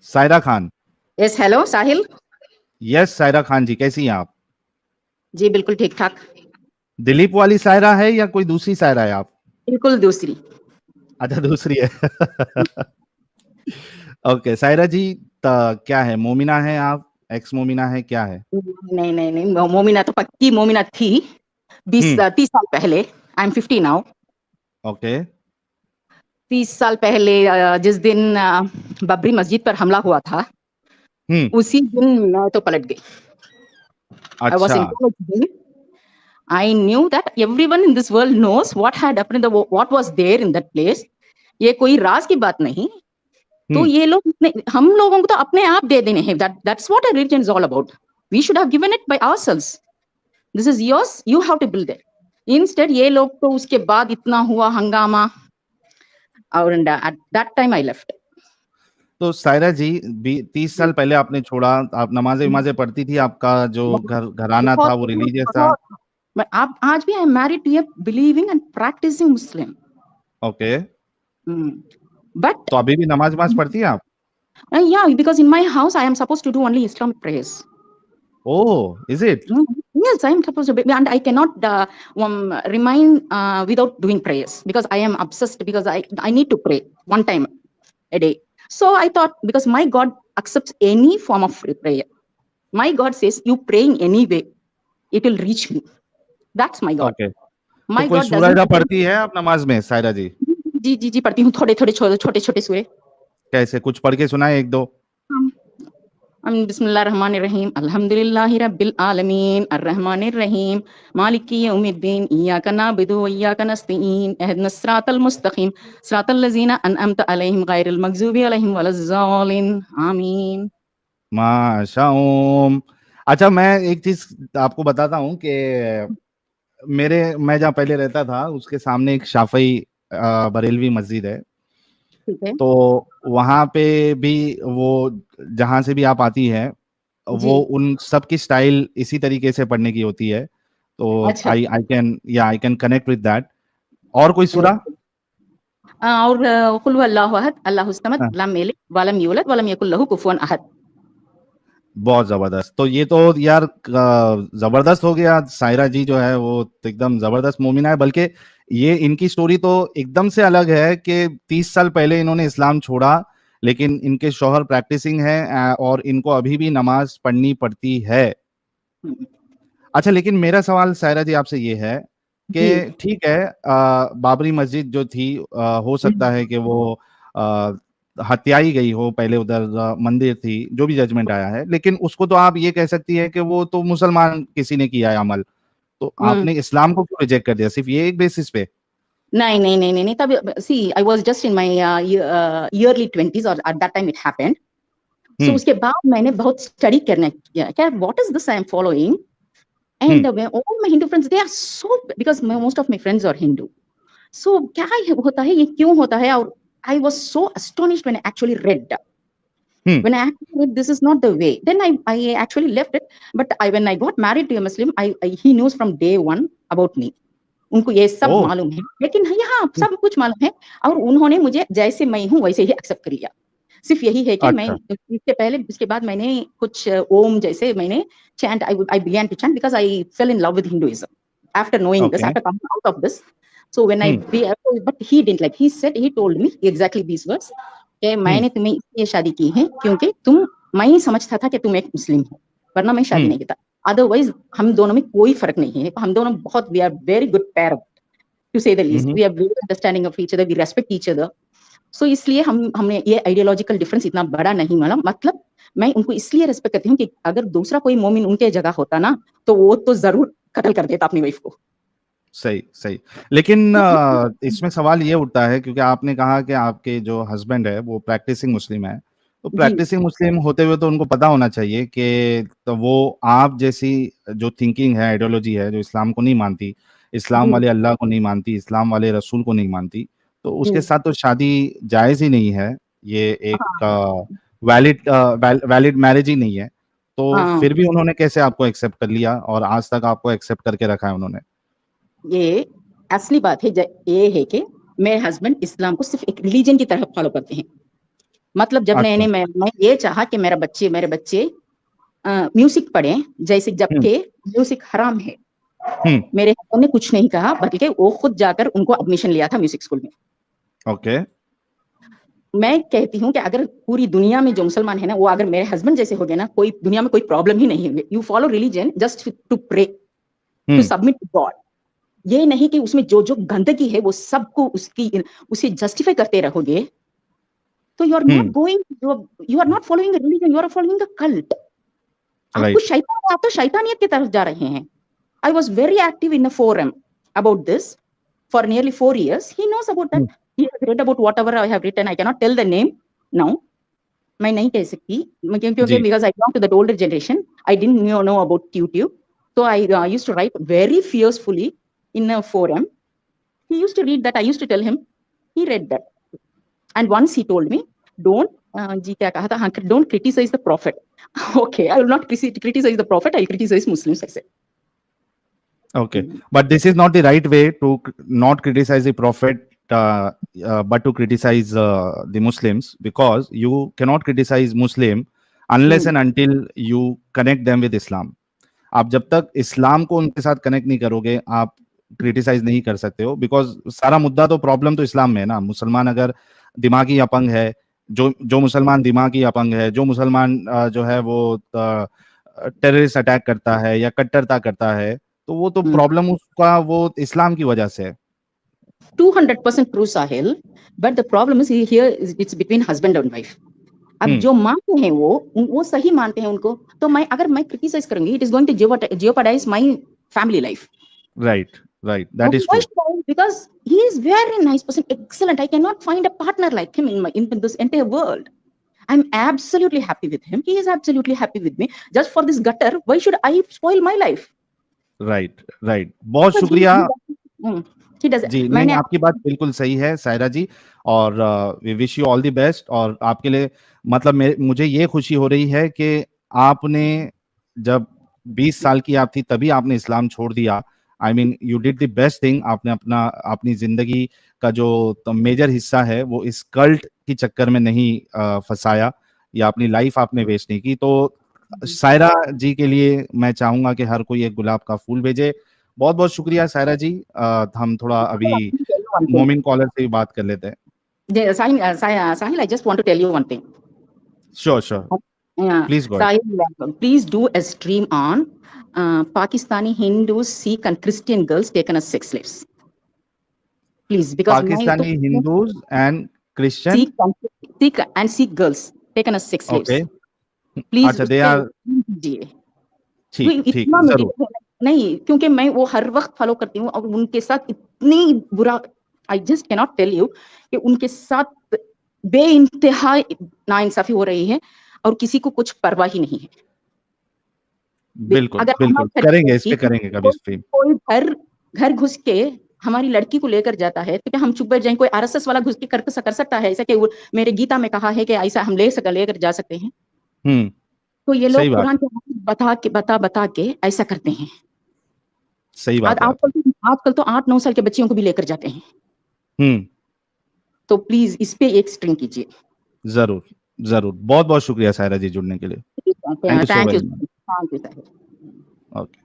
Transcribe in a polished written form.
Saira Khan. Yes, hello साहिल। Yes Saira Khan जी, कैसी हैं आप? जी बिल्कुल ठीक ठाक। दिलीप वाली सायरा है या कोई दूसरी सायरा है आप? बिल्कुल दूसरी। अच्छा, दूसरी है। ओके सायरा जी, क्या है, मोमिना है आप, एक्स मोमिना है, क्या है? नहीं नहीं नहीं, मोमिना तो पक्की मोमिना थी। बीस हम्म। 30 साल पहले। I am 50 now. ओके। 30 साल पहले जिस दिन बाबरी मस्जिद पर हमला हुआ था, हम्म। उसी दिन मैं तो पलट गई। आई वॉज अच्छा। In college. I knew that everyone in this world knows what had happened, what was there in that place. ये कोई राज की बात नहीं। तो हम्म। ये लोग हम लोगों को तो अपने आप दे देने हैं। That's what a religion is all about. We should have given it by ourselves. This is yours, you have to build it. Instead ये लोग तो उसके बाद इतना हुआ हंगामा, और at that time I left. तो सायरा जी, 30 साल पहले आपने छोड़ा, आप नमाजें वमाजें पढ़ती थी, आपका जो बहुत घराना था बहुत वो रिलीजियस था? बहुत। मैं आप आज भी I am married to a believing and practising Muslim. Okay. But तो अभी भी नमाज वमाज पढ़ती हैं आप? yeah, because in my house I am supposed to do only Islamic prayers. Oh, is it? Yes, I am supposed to be, and I cannot remain without doing prayers because I am obsessed, because I need to pray one time a day. So I thought, because my God accepts any form of prayer. My God says, you praying anyway, it will reach me. That's my God. Okay. तो My कोई God सूरह doesn't. पढ़ती है आप नमाज में सायरा जी? जी जी जी, पढ़ती हूँ थोड़े थोड़े छोटे छोटे सूरे। कैसे, कुछ पढ़ के सुनाए एक दो। बिस्मिल्लाहिर्रहमानिर्रहीम, अल्हम्दुलिल्लाहि रब्बिल आलमीन, अर्रहमानिर रहीम, मालिकी यौमिद्दीन, इय्याका नअबुदु व इय्याका नस्तईन, इहदिनस सिरातल मुस्तकीम, सिरातल लज़ीना अनअमता अलैहिम गैरिल मग़ज़ूबि अलैहिम वलज़्ज़ालिन, आमीन। माशाऊम। अच्छा, मैं एक चीज आपको बताता हूँ कि मैं जहाँ पहले रहता था उसके सामने एक शाफई बरेलवी मस्जिद है। ठीक है। तो वहां पे भी वो, जहां से भी आप आती हैं, जी। वो उन सब की स्टाइल इसी तरीके से पढ़ने की होती है। तो अच्छा। I can connect with that. और कोई सूरा? और कुल हुवल्लाहु अहद, अल्लाहुस समद, लम यलिद वलम यूलद वलम यकुल लहू कुफुवन अहद। बहुत जबरदस्त। तो ये तो यार जबरदस्त हो गया। सायरा जी जो है वो तो एकदम जबरदस्त मोमिना है। बल्कि ये इनकी स्टोरी तो एकदम से अलग है कि 30 साल पहले इन्होंने इस्लाम छोड़ा, लेकिन इनके शौहर प्रैक्टिसिंग है, और इनको अभी भी नमाज पढ़नी पड़ती है। अच्छा, लेकिन मेरा सवाल सायरा जी आपसे ये है जी। कि ठीक है, बाबरी मस्जिद जो थी, हो सकता है कि वो अ, हत्याई गई हो, पहले उधर मंदिर थी, जो भी जजमेंट आया है, लेकिन उसको तो आप ये कह सकती है कि वो तो मुसलमान किसी ने किया है अमल। तो आपने इस्लाम को क्यों रिजेक्ट कर दिया, सिर्फ ये एक बेसिस पे? नहीं नहीं नहीं नहीं नहीं, तब see I was just in my early 20s, और at that time it happened. So hmm. उसके बाद मैंने बहुत स्टडी करने किया, क्या what is this I am following. Hmm. And all my Hindu friends they are so, because most of my friends are Hindu. So क्या होता है, ये क्यों होता है? और I was so astonished when I actually read. Hmm. When I actually read, this is not the way. Then I actually left it. But when I got married to a Muslim, he knows from day one about me. उनको ये सब ओ। मालूम है, लेकिन यहाँ सब कुछ मालूम है। और उन्होंने मुझे जैसे मैं हूँ वैसे ही एक्सेप्ट कर लिया। सिर्फ यही है कि मैं अच्छा। इसके पहले, इसके बाद मैंने कुछ ओम जैसे मैंने chant, I began to chant because I fell in love with Hinduism after knowing this, okay. After coming out of this. So when I hmm. But he didn't like, he said, he told me exactly these words कि hmm. मैंने तुम्हें इसलिए शादी की है क्योंकि तुम, मैं ही समझता था कि तुम एक मुस्लिम हो, वरना मैं शादी हम्म। नहीं करता। अदरवाइज हम दोनों में कोई फर्क नहीं है, हम दोनों बहुत, we are very good pair, to say the least. Hmm. We are very understanding of each other, we respect each other. So इसलिए हमने ये आइडियोलॉजिकल डिफरेंस इतना बड़ा नहीं माना। मतलब मैं उनको इसलिए रेस्पेक्ट करती हूँ कि अगर दूसरा कोई मोमिन उनके जगह होता ना, तो वो तो जरूर कत्ल कर देता अपनी वाइफ को। सही सही। लेकिन इसमें सवाल ये उठता है, क्योंकि आपने कहा कि आपके जो हस्बैंड है वो प्रैक्टिसिंग मुस्लिम है। तो जी प्रैक्टिसिंग मुस्लिम होते हुए तो उनको पता होना चाहिए कि तो वो आप जैसी जो थिंकिंग है, आइडियोलॉजी है, जो इस्लाम को नहीं मानती, इस्लाम जी वाले अल्लाह को नहीं मानती, इस्लाम वाले रसूल को नहीं मानती, तो जी। उसके साथ तो शादी जायज़ ही नहीं है। ये एक हाँ वैलिड मैरिज ही नहीं है। तो हाँ। फिर भी उन्होंने कैसे आपको एक्सेप्ट कर लिया, और आज तक आपको एक्सेप्ट करके रखा है उन्होंने? ये असली बात है, ये है कि मेरे हस्बैंड इस्लाम को सिर्फ एक रिलीजन की तरह फॉलो करते हैं। मतलब जब अच्छा। मैं ये चाहा कि मेरे बच्चे म्यूजिक पढ़ें, जैसे जबकि म्यूजिक हराम है। मेरे हस्बैंड ने कुछ नहीं कहा, बल्कि वो खुद जाकर उनको एडमिशन लिया था म्यूजिक स्कूल में। ओके। मैं कहती हूँ कि अगर पूरी दुनिया में जो मुसलमान है ना, वो अगर मेरे हस्बैंड जैसे हो गए ना, कोई दुनिया में कोई प्रॉब्लम ही नहीं होगी। You follow religion just to pray, to submit to God. ये नहीं कि उसमें जो जो गंदगी है वो सबको उसे जस्टिफाई करते रहोगे, तो you are not going, you are not following religion, you are following a cult. आपको शैतान, आप तो शैतानियत की तरफ जा रहे हैं। I was very active in a forum about this for nearly 4 years. He knows about that. He has read about whatever I have written. I cannot tell the name now. मैं नहीं कह सकती क्योंकि because I belong to the older generation. I didn't know about YouTube. So I used to write very fiercely in a forum. He used to read that. I used to tell him. He read that. And once he told me, don't, जी क्या कहा था? हाँ, don't criticize the prophet. Okay, I will not criticize the prophet. I will criticize Muslims, I said. Okay, but this is not the right way to not criticize the prophet, but to criticize the Muslims, because you cannot criticize Muslim unless and until you connect them with Islam. आप जब तक इस्लाम को उनके साथ connect नहीं करोगे, आप criticise नहीं कर सकते हो, बिकॉज सारा मुद्दा तो प्रॉब्लम तो इस्लाम में है ना। मुसलमान अगर दिमागी अपंग है, जो मुसलमान दिमागी अपंग है, जो मुसलमान जो है वो टेररिस्ट अटैक करता है या कट्टरता करता है, तो वो तो प्रॉब्लम उसका वो इस्लाम की वजह से है। 200% true, Sahil. But the problem is here it's between husband and wife. अब जो मानते हैं वो सही मानते हैं उनको, तो अगर मैं क्रिटिसाइज करूंगी, it is going to jeopardize my family life. Right, that is true. Because he is very nice person, excellent. I cannot find a partner like him in this entire world. I'm absolutely happy with him. He is absolutely happy with me. Just for this gutter, why should I spoil my life? Right. बहुत शुक्रिया जी। नहीं, आपकी बात बिल्कुल सही है सायरा जी, और we wish you all the best. और आपके लिए मतलब मुझे ये खुशी हो रही है कि आपने जब 20 साल की आप थी तभी आपने इस्लाम छोड़ दिया। I mean you did the best thing. आपने अपनी जिंदगी का जो मेजर हिस्सा है वो इस कल्ट की चक्कर में नहीं फंसाया, या अपनी लाइफ आपने वेस्ट नहीं की। तो सायरा जी के लिए मैं चाहूंगा कि हर कोई एक गुलाब का फूल भेजे। बहुत बहुत शुक्रिया सायरा जी। हम थोड़ा अभी मोमिन कॉलर से बात कर लेते हैं। Sahil, I just want to tell you one thing. Sure. Please go ahead. Sahil, please do a stream on Pakistani Hindus, Sikh and Christian girls taken as sex slaves. Please, because Pakistani Hindus and Christian Sikh and Sikh girls taken as sex slaves. Okay. Please. अच्छा, they are ठीक जरूर। नहीं, क्योंकि मैं वो हर वक्त follow करती हूँ और उनके साथ इतनी बुरा, I just can not tell you कि उनके साथ बेइंतहा नाइंसाफी हो रही है और किसी को कुछ परवाह ही नहीं है। बिल्कुल करेंगे, इस पे करेंगे कभी स्ट्रीम। कोई घर घुस के हमारी लड़की को लेकर जाता है तो क्या हम चुप बैठ जाएं? कोई आरएसएस वाला घुस के कर सकता है ऐसा? कि मेरे गीता में कहा है कि ऐसा हम लेकर जा सकते हैं। तो ये लोग कुरान के बता के ऐसा करते हैं। सही बात है। आजकल तो 8-9 साल के बच्चियों को भी लेकर जाते हैं। तो प्लीज इस पे एक स्ट्रिंग कीजिए। जरूर। बहुत बहुत शुक्रिया सायरा जी जुड़ने के लिए। Thank you. ओके।